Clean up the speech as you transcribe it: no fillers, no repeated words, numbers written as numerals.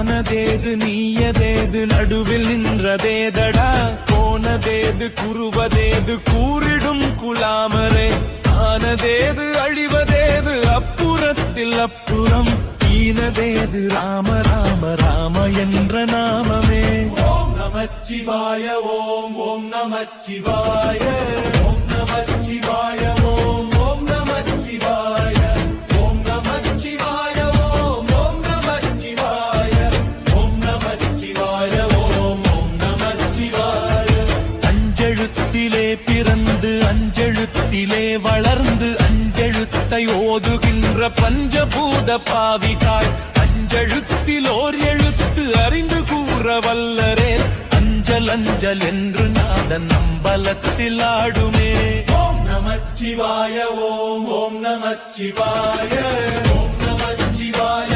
ஆனதேது நீயதேது நடுவில் நின்றதேதடா போனதேது குருவதேது கூறிடும் குலாமரே ஆனதேது அழிவதேது அப்புறத்தில் அப்புறம் ஈனதேது ராம ராம ராம என்ற நாமமே. ஓம் நமச்சிவாய ஓம் ஓம் நமச்சிவாய ஓம் நமச்சிவாய ஓம் ஓம் நமச்சிவாய ஓம் நமச்சிவாய ஓம் ஓம் நமச்சிவாய ஓம் நமச்சிவாய ஓம் ஓம் நமச்சிவாய. அஞ்செழுத்திலே பிறந்து அஞ்செழுத்திலே வளர்ந்து அஞ்செழுத்தை ஓதுகின்ற பஞ்சபூத பாவிகாய் அஞ்செழுத்தில் ஓர் எழுத்து அறிந்து கூற வல்லரே அஞ்சல் அஞ்சல் என்று நாதன் அம்பலத்தில் ஆடுமே. ஓம் நமச்சிவாய ஓம் ஓம் நமச்சிவாய ஓம் நமச்சிவாய